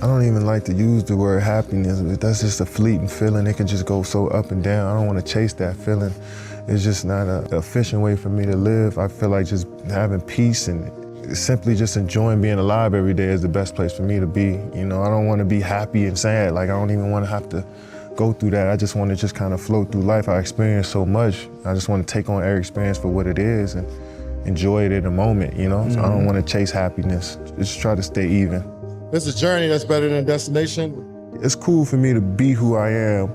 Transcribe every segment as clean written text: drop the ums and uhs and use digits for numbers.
I don't even like to use the word happiness. That's just a fleeting feeling. It can just go so up and down. I don't want to chase that feeling. It's just not an efficient way for me to live. I feel like just having peace and simply just enjoying being alive every day is the best place for me to be. You know, I don't want to be happy and sad. Like, I don't even want to have to go through that. I just want to just kind of float through life. I experience so much. I just want to take on every experience for what it is and enjoy it in the moment, you know? So I don't want to chase happiness. Just try to stay even. It's a journey that's better than a destination. It's cool for me to be who I am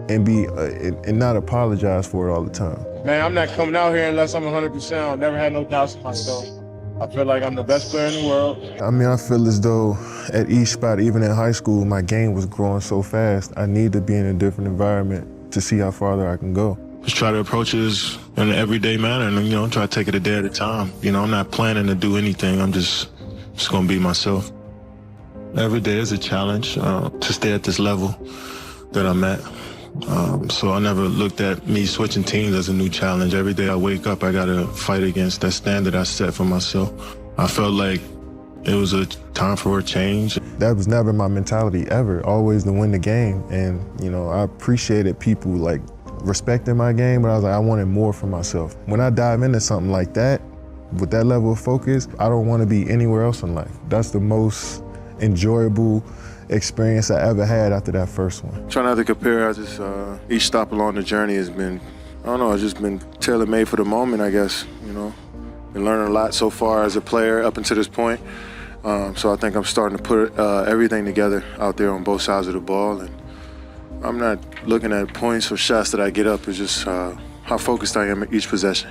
and be and not apologize for it all the time. Man, I'm not coming out here unless I'm 100%. I've never had no doubts in myself. I feel like I'm the best player in the world. I mean, I feel as though at each spot, even in high school, my game was growing so fast. I need to be in a different environment to see how farther I can go. Just try to approach it in an everyday manner and, you know, try to take it a day at a time. You know, I'm not planning to do anything. I'm just gonna be myself. Every day is a challenge to stay at this level that I'm at. So I never looked at me switching teams as a new challenge. Every day I wake up, I gotta fight against that standard I set for myself. I felt like it was a time for a change. That was never my mentality ever, always to win the game. And, you know, I appreciated people like respecting my game, but I was like, I wanted more for myself. When I dive into something like that, with that level of focus, I don't want to be anywhere else in life. That's the most enjoyable experience I ever had after that first one. Try not to compare. I just each stop along the journey has been, I don't know, it's just been tailor-made for the moment, I guess. You know, been learning a lot so far as a player up until this point. So I think I'm starting to put everything together out there on both sides of the ball, and I'm not looking at points or shots that I get up. It's just how focused I am at each possession.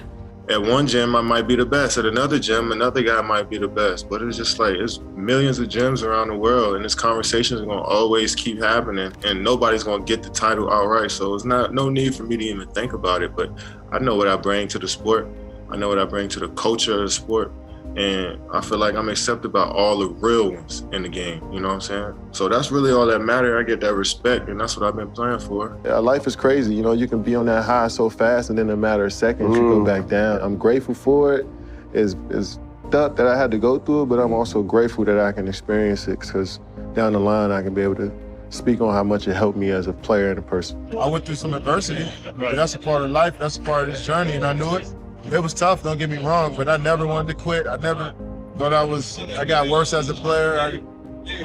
At one gym, I might be the best. At another gym, another guy might be the best. But it's just like, it's millions of gyms around the world, and this conversation is gonna always keep happening, and nobody's gonna get the title outright. So it's no need for me to even think about it. But I know what I bring to the sport. I know what I bring to the culture of the sport. And I feel like I'm accepted by all the real ones in the game, you know what I'm saying? So that's really all that matters. I get that respect, and that's what I've been playing for. Yeah, life is crazy, you know, you can be on that high so fast, and then in a matter of seconds, you go back down. I'm grateful for it. It's tough that I had to go through it, but I'm also grateful that I can experience it, because down the line, I can be able to speak on how much it helped me as a player and a person. I went through some adversity, but that's a part of life, that's a part of this journey, and I knew it. It was tough, don't get me wrong, but I never wanted to quit. I never thought I got worse as a player.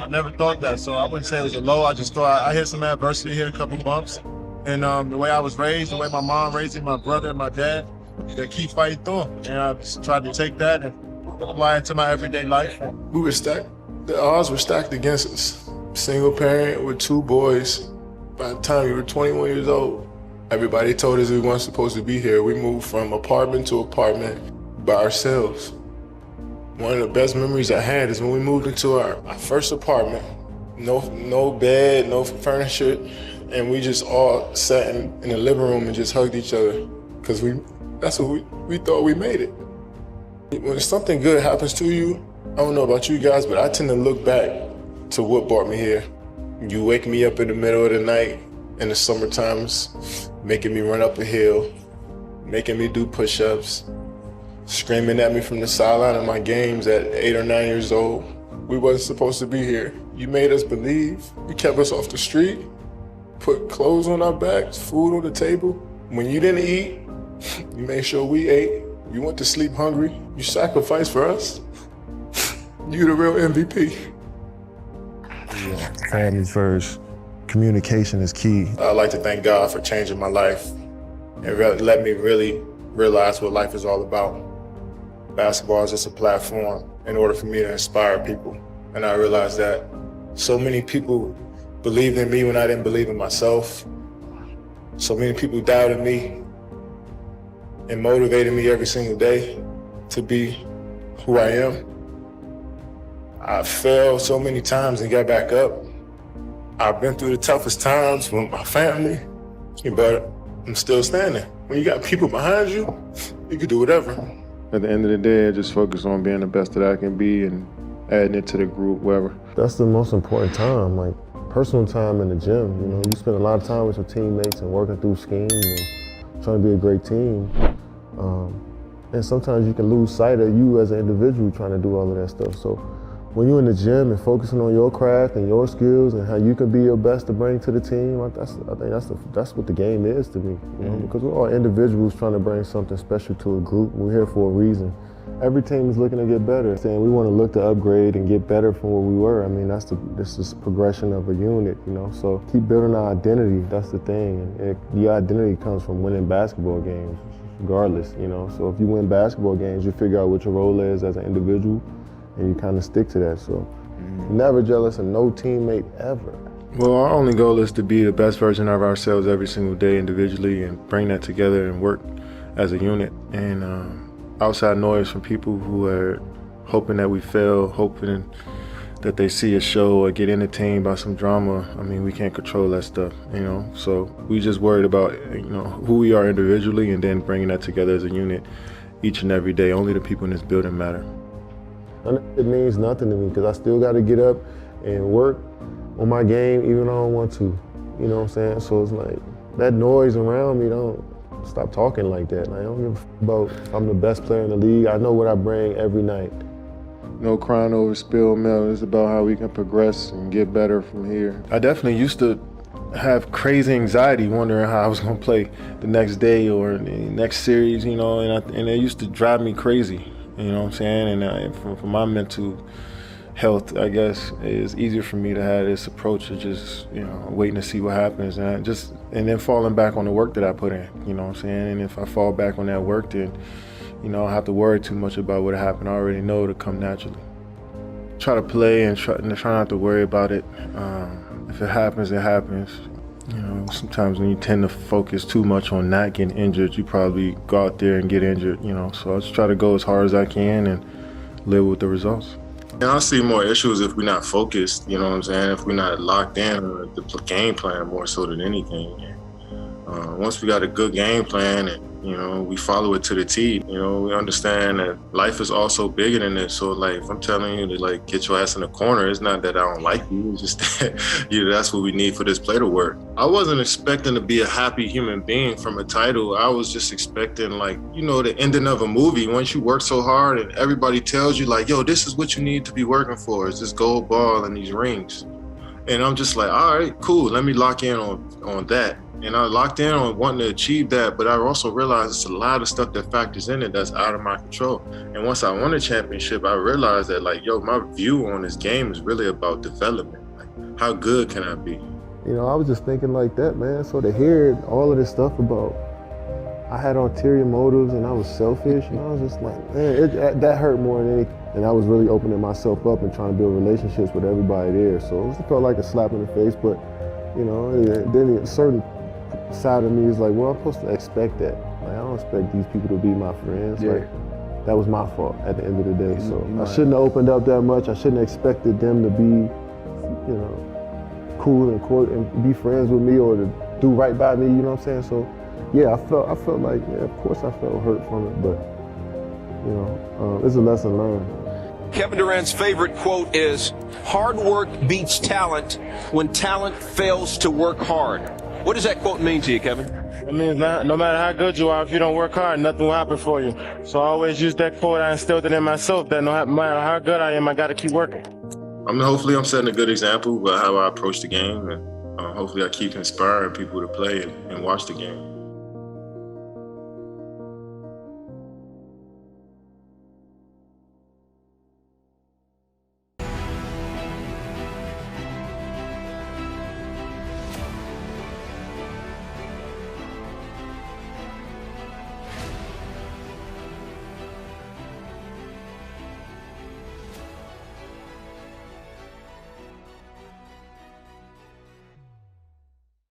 I never thought that, so I wouldn't say it was a low. I just thought I hit some adversity here, a couple bumps. And the way I was raised, the way my mom raised me, my brother and my dad, they keep fighting through. And I just tried to take that and apply it to my everyday life. We were stacked. The odds were stacked against us. Single parent with 2 boys. By the time we were 21 years old, everybody told us we weren't supposed to be here. We moved from apartment to apartment by ourselves. One of the best memories I had is when we moved into our first apartment. No bed, no furniture, and we just all sat in the living room and just hugged each other, because that's what we thought we made it. When something good happens to you, I don't know about you guys, but I tend to look back to what brought me here. You wake me up in the middle of the night in the summer times, making me run up a hill, making me do push-ups, screaming at me from the sideline of my games at 8 or 9 years old. We wasn't supposed to be here. You made us believe. You kept us off the street, put clothes on our backs, food on the table. When you didn't eat, you made sure we ate. You went to sleep hungry. You sacrificed for us. You the real MVP. Yeah, family first. Communication is key. I'd like to thank God for changing my life and let me really realize what life is all about. Basketball is just a platform in order for me to inspire people. And I realized that so many people believed in me when I didn't believe in myself. So many people doubted me and motivated me every single day to be who I am. I failed so many times and got back up. I've been through the toughest times with my family, but I'm still standing. When you got people behind you, you can do whatever. At the end of the day, I just focus on being the best that I can be and adding it to the group, wherever. That's the most important time, like personal time in the gym. You know, you spend a lot of time with your teammates and working through schemes and trying to be a great team. And sometimes you can lose sight of you as an individual trying to do all of that stuff. So when you're in the gym and focusing on your craft and your skills and how you can be your best to bring to the team, I think that's what the game is to me. You know, because we're all individuals trying to bring something special to a group. We're here for a reason. Every team is looking to get better, saying we want to look to upgrade and get better from where we were. I mean, this is progression of a unit, you know. So keep building our identity. That's the thing. And the identity comes from winning basketball games, regardless, you know. So if you win basketball games, you figure out what your role is as an individual, and you kind of stick to that. So never jealous of no teammate ever. Well, our only goal is to be the best version of ourselves every single day individually and bring that together and work as a unit. And outside noise from people who are hoping that we fail, hoping that they see a show or get entertained by some drama. I mean, we can't control that stuff, you know? So we just worried about, you know, who we are individually and then bringing that together as a unit each and every day. Only the people in this building matter. It means nothing to me because I still got to get up and work on my game even though I don't want to. You know what I'm saying? So it's like that noise around me, don't stop talking like that. Like, I don't give a about if I'm the best player in the league. I know what I bring every night. No crying over spilled milk. It's about how we can progress and get better from here. I definitely used to have crazy anxiety wondering how I was going to play the next day or the next series, you know, and it used to drive me crazy. You know what I'm saying? And for my mental health, I guess, it's easier for me to have this approach of just, you know, waiting to see what happens and then falling back on the work that I put in, you know what I'm saying? And if I fall back on that work, then, you know, I don't have to worry too much about what happened. I already know it'll come naturally. Try to play and try not to worry about it. If it happens, it happens. You know, sometimes when you tend to focus too much on not getting injured, you probably go out there and get injured, you know. So I just try to go as hard as I can and live with the results. And I see more issues if we're not focused, you know what I'm saying? If we're not locked in on the game plan more so than anything. Once we got a good game plan and, you know, we follow it to the T, you know, we understand that life is also bigger than this. So, like, if I'm telling you to, like, get your ass in the corner, it's not that I don't like you. It's just that, you know, that's what we need for this play to work. I wasn't expecting to be a happy human being from a title. I was just expecting, like, you know, the ending of a movie. Once you work so hard and everybody tells you, like, yo, this is what you need to be working for. It's this gold ball and these rings. And I'm just like, all right, cool. Let me lock in on that. And I locked in on wanting to achieve that, but I also realized it's a lot of stuff that factors in it that's out of my control. And once I won a championship, I realized that, like, yo, my view on this game is really about development. Like, how good can I be? You know, I was just thinking like that, man. So to hear all of this stuff about I had ulterior motives and I was selfish, and I was just like, man, that hurt more than anything. And I was really opening myself up and trying to build relationships with everybody there. So it felt like a slap in the face, but, you know, then a certain side of me is like, well, I'm supposed to expect that. Like, I don't expect these people to be my friends. Yeah. Like, that was my fault at the end of the day. So I shouldn't have opened up that much. I shouldn't have expected them to be, you know, cool and quote and be friends with me or to do right by me. You know what I'm saying? So yeah, I felt like, yeah, of course I felt hurt from it, but you know, it's a lesson learned. Kevin Durant's favorite quote is, "Hard work beats talent when talent fails to work hard." What does that quote mean to you, Kevin? It means no matter how good you are, if you don't work hard, nothing will happen for you. So I always use that quote. I instilled it in myself that no matter how good I am, I got to keep working. I mean, hopefully I'm setting a good example about how I approach the game, and hopefully I keep inspiring people to play and watch the game.